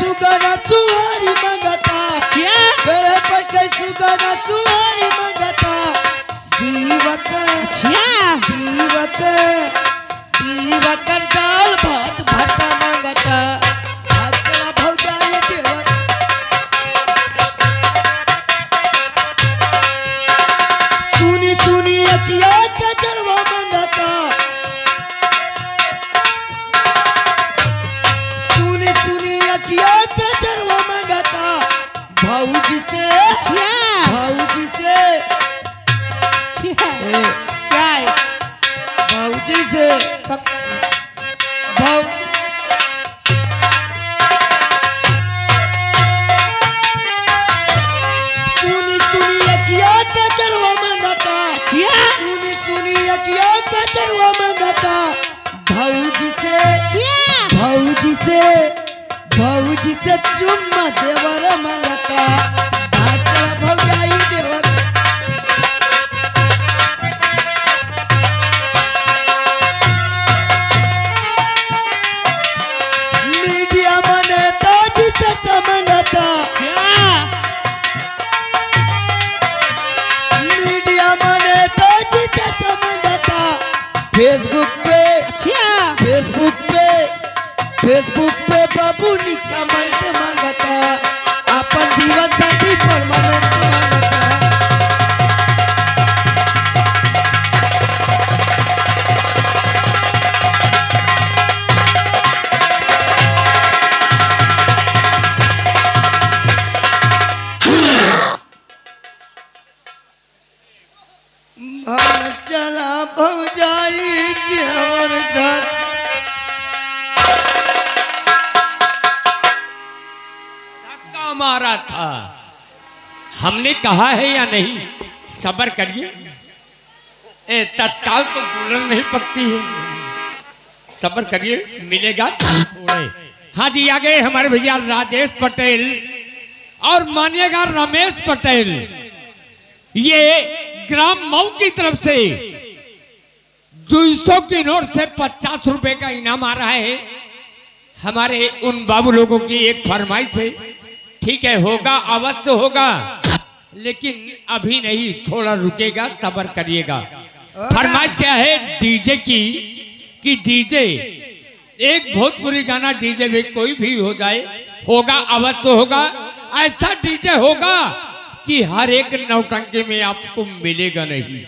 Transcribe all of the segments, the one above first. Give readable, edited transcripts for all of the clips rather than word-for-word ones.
सुगना तुहारी मंगता बेड़े पर सुगना तुहारी मंगता दीवक दीवक दाल भात भट्टा मंगता भागला भौजाई देवर सुनी सुनी अकिया के जरवा मंगता सुनी सुनी अकिया के जरवा मंगता भौजी से क्या है भौजी से सुनी सुनी अकिया के जरवा मंगता सुनी सुनी अकिया के जरवा मंगता भौजी से चुम्मा देवर मंगता भागला भौजाई देवर मीडिया मने ताजी तक मंगता मीडिया मने ताजी तक मंगता फेसबुक पे बाबू नी कमेंट मंगता अपन जीवन साथी परमानेंट मंगता चला भौजाई देवर धर मारा था हमने कहा है या नहीं सब्र करिए तत्काल तो बुलंद नहीं पकती है सब्र करिए मिलेगा थोड़े। हाँ जी आ गए हमारे भैया राजेश पटेल और मानिएगा रमेश पटेल ये ग्राम मऊ की तरफ से 200 की नोट से 50 रुपए का इनाम आ रहा है हमारे उन बाबू लोगों की एक फरमाइश है ठीक है होगा अवश्य होगा लेकिन अभी नहीं थोड़ा रुकेगा सब्र करिएगा फरमाइश क्या है डीजे की कि डीजे एक भोजपुरी गाना डीजे में कोई भी हो जाए होगा अवश्य होगा ऐसा डीजे होगा कि हर एक नौटंकी में आपको मिलेगा नहीं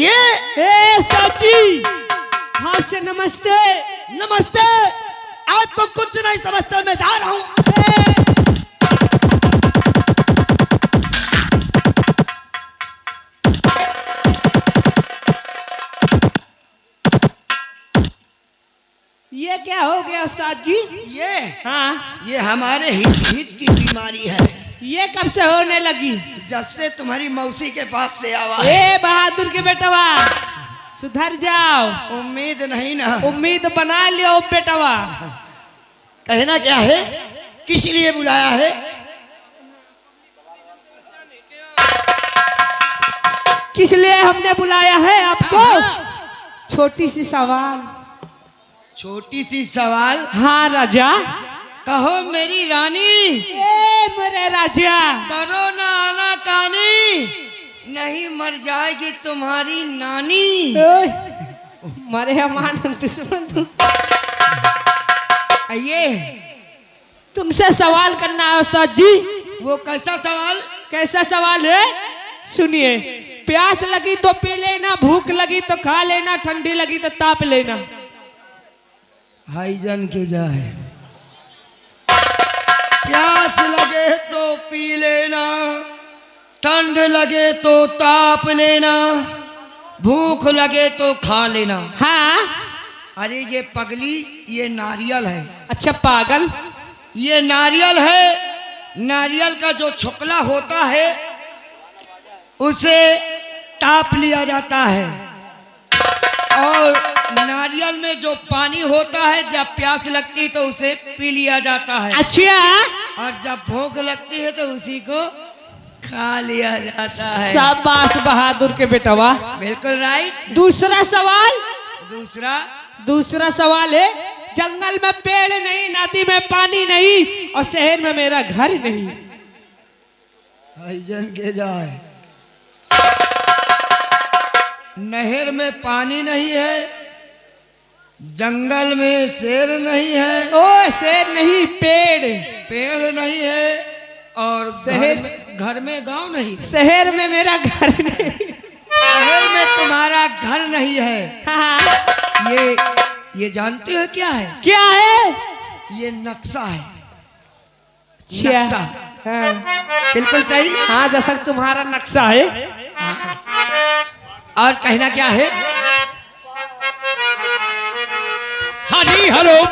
ये साची हाँ से नमस्ते नमस्ते आज तो कुछ नहीं समझता मैं जा रहा हूं ये क्या हो गया उस्ताद जी? ये हमारे हित की बीमारी है। ये कब से होने लगी? जब से तुम्हारी मौसी के पास से आवा है। बहादुर के बेटवा सुधर जाओ। उम्मीद नहीं ना उम्मीद बना लियो बेटवा। कहना क्या है किस लिए बुलाया है? किस लिए हमने बुलाया है आपको? छोटी सी सवाल। छोटी सी सवाल? हाँ राजा। कहो मेरी रानी। मेरे राजा। करो ना आना कानी नहीं मर जाएगी तुम्हारी नानी। मरे हमान दुश्मन। ये तुमसे सवाल करना है उस्ताद जी। वो कैसा सवाल? कैसा सवाल है सुनिए। प्यास लगी तो पी लेना, भूख लगी तो खा लेना, ठंडी लगी तो ताप लेना। हाईजन के जाए। प्यास लगे तो पी लेना, ठंड लगे तो ताप लेना, भूख लगे तो खा लेना। हाँ। अरे ये पगली ये नारियल है। अच्छा पागल। ये नारियल है। नारियल का जो छोकला होता है उसे ताप लिया जाता है और नारियल में जो पानी होता है जब प्यास लगती तो उसे पी लिया जाता है। अच्छा। और जब भूख लगती है तो उसी को खा लिया जाता है। शाबाश बहादुर के बेटवा। बिल्कुल राइट। दूसरा सवाल। दूसरा सवाल है जंगल में पेड़ नहीं, नदी में पानी नहीं, और शहर में मेरा घर नहीं। जन के जाए, नहर में पानी नहीं है, जंगल में शेर नहीं है, ओ शेर नहीं, पेड़ नहीं है, और घर में गांव नहीं, शहर में मेरा घर नहीं, शहर में तुम्हारा घर नहीं है। हाँ। ये जानते हो क्या है? क्या है? ये नक्शा है। अच्छा। नक्शा। हाँ। बिल्कुल सही। हाँ, जैसा तुम्हारा नक्शा है। और कहना क्या है? हाँ जी, हेलो,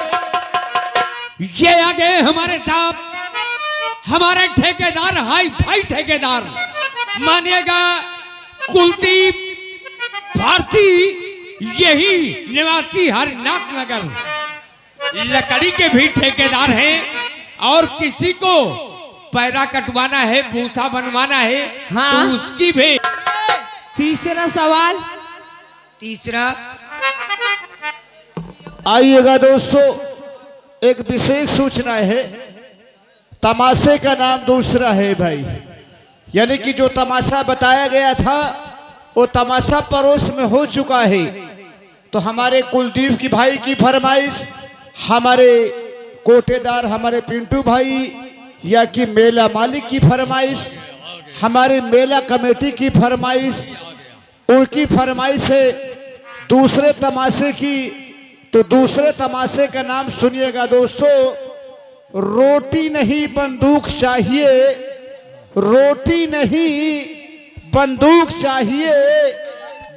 ये आ गए हमारे साथ हमारे ठेकेदार, हाई फाई ठेकेदार, मानिएगा कुलदीप भारती, यही निवासी हरनाथ नगर, लकड़ी के भी ठेकेदार हैं। और किसी को पैरा कटवाना है, भूसा बनवाना है, हाँ। तो उसकी भी। तीसरा सवाल। तीसरा, आइएगा दोस्तों, एक विशेष सूचना है। तमाशे का नाम दूसरा है भाई, यानी कि जो तमाशा बताया गया था वो तमाशा पड़ोस में हो चुका है। तो हमारे कुलदीप की भाई की फरमाइश, हमारे कोटेदार हमारे पिंटू भाई या कि मेला मालिक की फरमाइश, हमारे मेला कमेटी की फरमाइश, उनकी फरमाइश है दूसरे तमाशे की। तो दूसरे तमाशे का नाम सुनिएगा दोस्तों, रोटी नहीं बंदूक चाहिए, रोटी नहीं बंदूक चाहिए,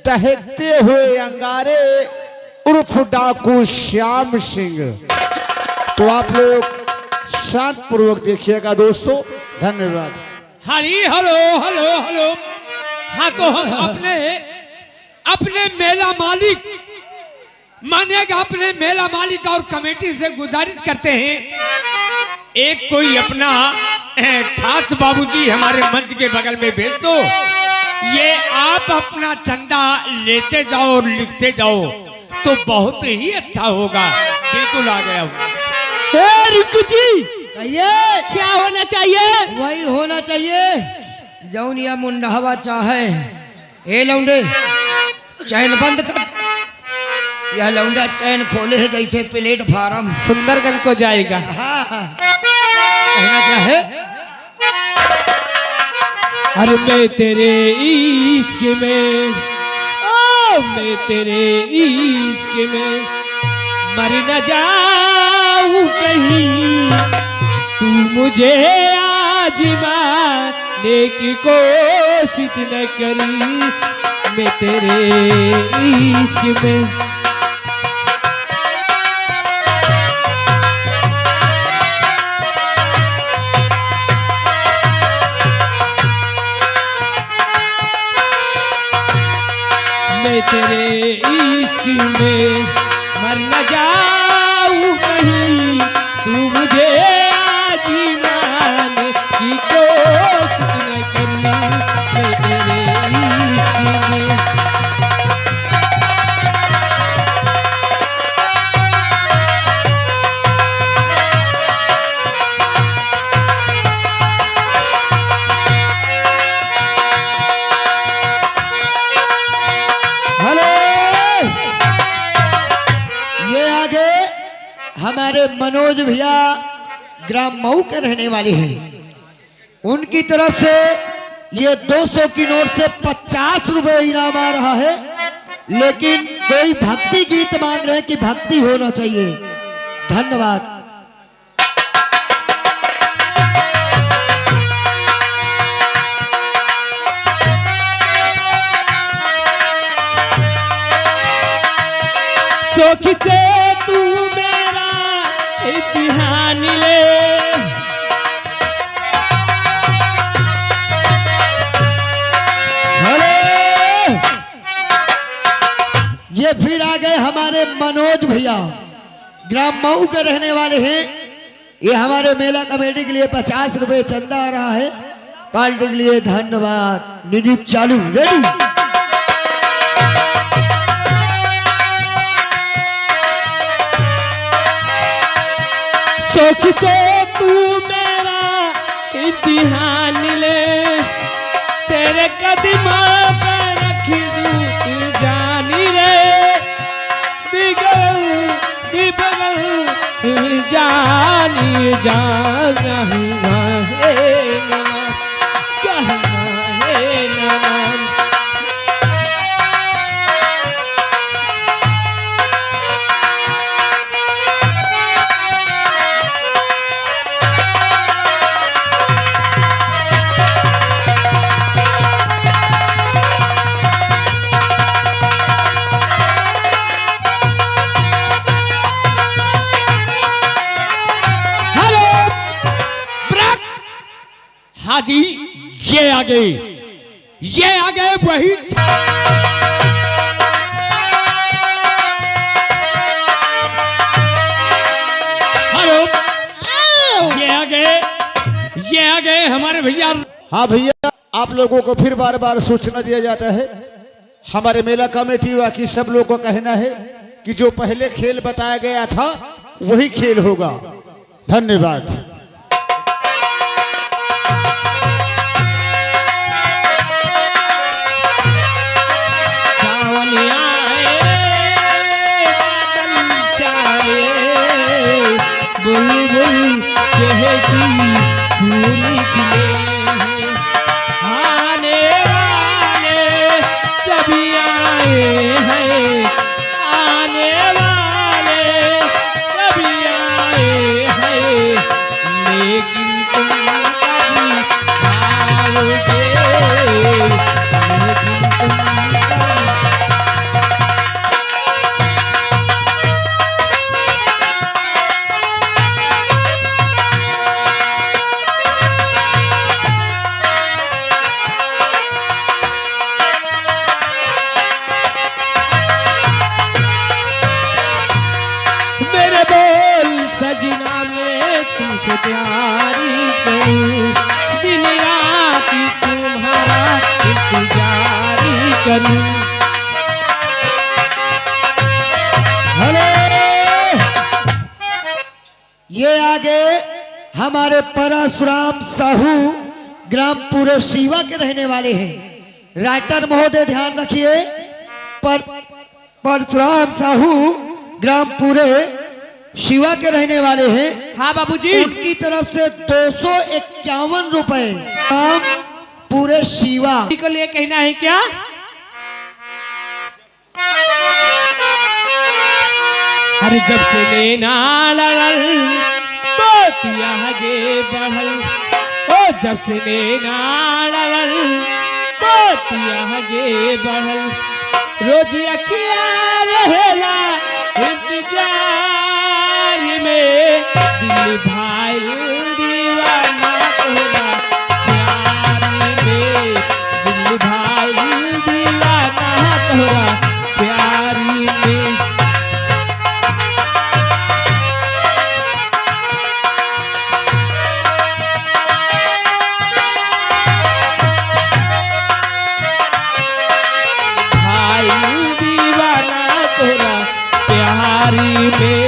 दहकते हुए अंगारे उर्फ डाकू श्याम सिंह। तो आप लोग शांत पूर्वक देखिएगा दोस्तों, धन्यवाद। हाँ जी, हेलो हेलो हेलो। हाँ, तो हम अपने मेला मालिक, मानिएगा अपने मेला मालिक और कमेटी से गुजारिश करते हैं, एक कोई अपना खास बाबूजी हमारे मंच के बगल में भेज दो। ये आप अपना चंदा लेते जाओ और लिखते जाओ तो बहुत ही अच्छा होगा। बिल्कुल आ गया हूँ। रिंकू जी, कहिए क्या होना चाहिए? वही होना चाहिए जौन या मुंडावा चाहे। ए लौंडे, चैन बंद कर। यह लौंडा चैन खोले है जैसे प्लेटफार्म। सुंदरगंज को जाएगा। हाँ। कहना क्या है? अरे मैं तेरे इश्क में, ओ मैं तेरे इश्क में मर न जाऊं कहीं, तू मुझे आजमाने की कोशिश न करी, मैं तेरे इश्क में। मैं तेरे इश्क में मर न जाऊं कहीं, तू मुझे आजीमाने की कोशिश न करनी, मैं तेरे इश्क में। हमारे मनोज भैया ग्राम मऊ के रहने वाले हैं। उनकी तरफ से ये 200 की नोट से 50 रुपए इनाम आ रहा है, लेकिन कोई भक्ति गीत मांग रहे हैं कि भक्ति होना चाहिए। धन्यवाद। चौकी से तू मेरा इम्तिहान ले, ये फिर आ गए हमारे मनोज भैया, ग्राम मऊ के रहने वाले हैं। ये हमारे मेला कमेटी के लिए 50 रुपए चंदा आ रहा है। पार्टी के लिए धन्यवाद। निधि चालू, रेडी। सोच के तू मेरा इम्तिहान ले, तेरे कदमों पे रख दूं जानी रे, दिगल की बगल जानी जान कहना है नमन, कहना है नमन। हाजी ये आ गए वही। हेलो, ये आ गए हमारे भैया। हाँ भैया, आप लोगों को फिर बार बार सूचना दिया जाता है। हमारे मेला कमेटी बाकी सब लोगों का कहना है कि जो पहले खेल बताया गया था वही खेल होगा। धन्यवाद। बुलबुल चहकी फूल खिले हैं, आने वाले सभी आए हैं, आने वाले सभी आए हैं, लेकिन तुम कभी आओगे, लेकिन तुम सजना में तुमसे प्यारी करूं, दिन रात तुम्हारा इंतजारी करूं। हेलो, ये आगे हमारे परशुराम साहू ग्राम पूरे शिवा के रहने वाले हैं। राइटर महोदय ध्यान रखिए, परशुराम साहू ग्राम पूरे शिवा के रहने वाले हैं। हाँ बाबूजी, उनकी तरफ से 251 रुपए ग्राम पूरे शिवा को लिए कहना है क्या? अरे जब से लेना लड़ल बोतिया आगे बढ़ल, ओ जब से लेना लड़ल बोतिया आगे बढ़ल, रोज अखिया रहेला इंतजार में, दिल भाई दीवाना तोरा प्यार में, दिल भाई दीवाना तोरा प्यार में। भाई दीवाना तोरा प्यारी में।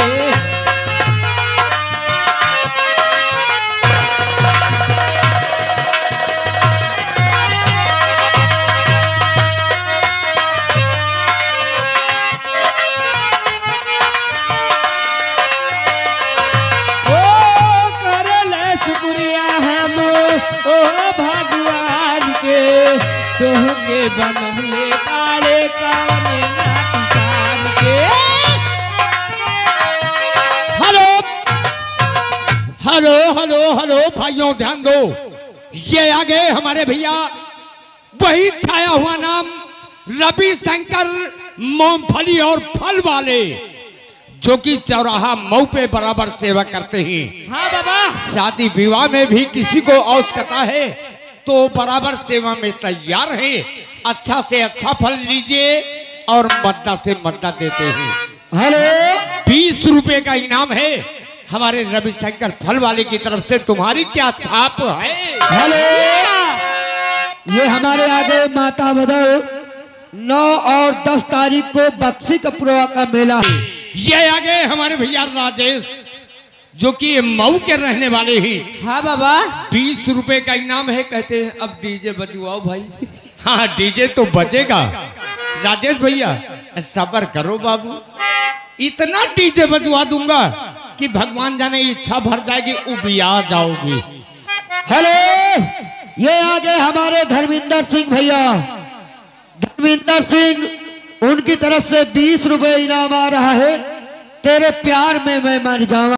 भगवान के तोहके बनले तारे काने नाटकान के। हेलो हेलो हेलो हेलो भाइयों ध्यान दो, ये आ गए हमारे भैया वही छाया हुआ नाम रवि शंकर मूंगफली और फल वाले, जो कि चौराहा मऊ पे बराबर सेवा करते हैं। हाँ बाबा, शादी विवाह में भी किसी को आवश्यकता है तो बराबर सेवा में तैयार है। अच्छा से अच्छा फल लीजिए और मद्दा से मद्दा देते हैं। हेलो, 20 रुपए का इनाम है हमारे रविशंकर फल वाले की तरफ से। तुम्हारी क्या छाप है? हेलो, ये हमारे आगे माता बदल 9 और 10 तारीख को बक्सी कपुरवा का मेला है। ये आ गए हमारे भैया राजेश, जो कि ये मऊ के रहने वाले ही। हाँ बाबा। 20 रुपए का इनाम है, कहते हैं अब डीजे बजवाओ भाई। हाँ डीजे तो बजेगा राजेश भैया, सब्र करो बाबू, इतना डीजे बजवा दूंगा कि भगवान जाने इच्छा भर जाएगी, उबिया जाओगी। हेलो, ये आगे हमारे धर्मिंदर सिंह भैया, धर्मिंदर सिंह, उनकी तरफ से 20 रुपए इनाम आ रहा है। तेरे प्यार में मैं मर जाऊं।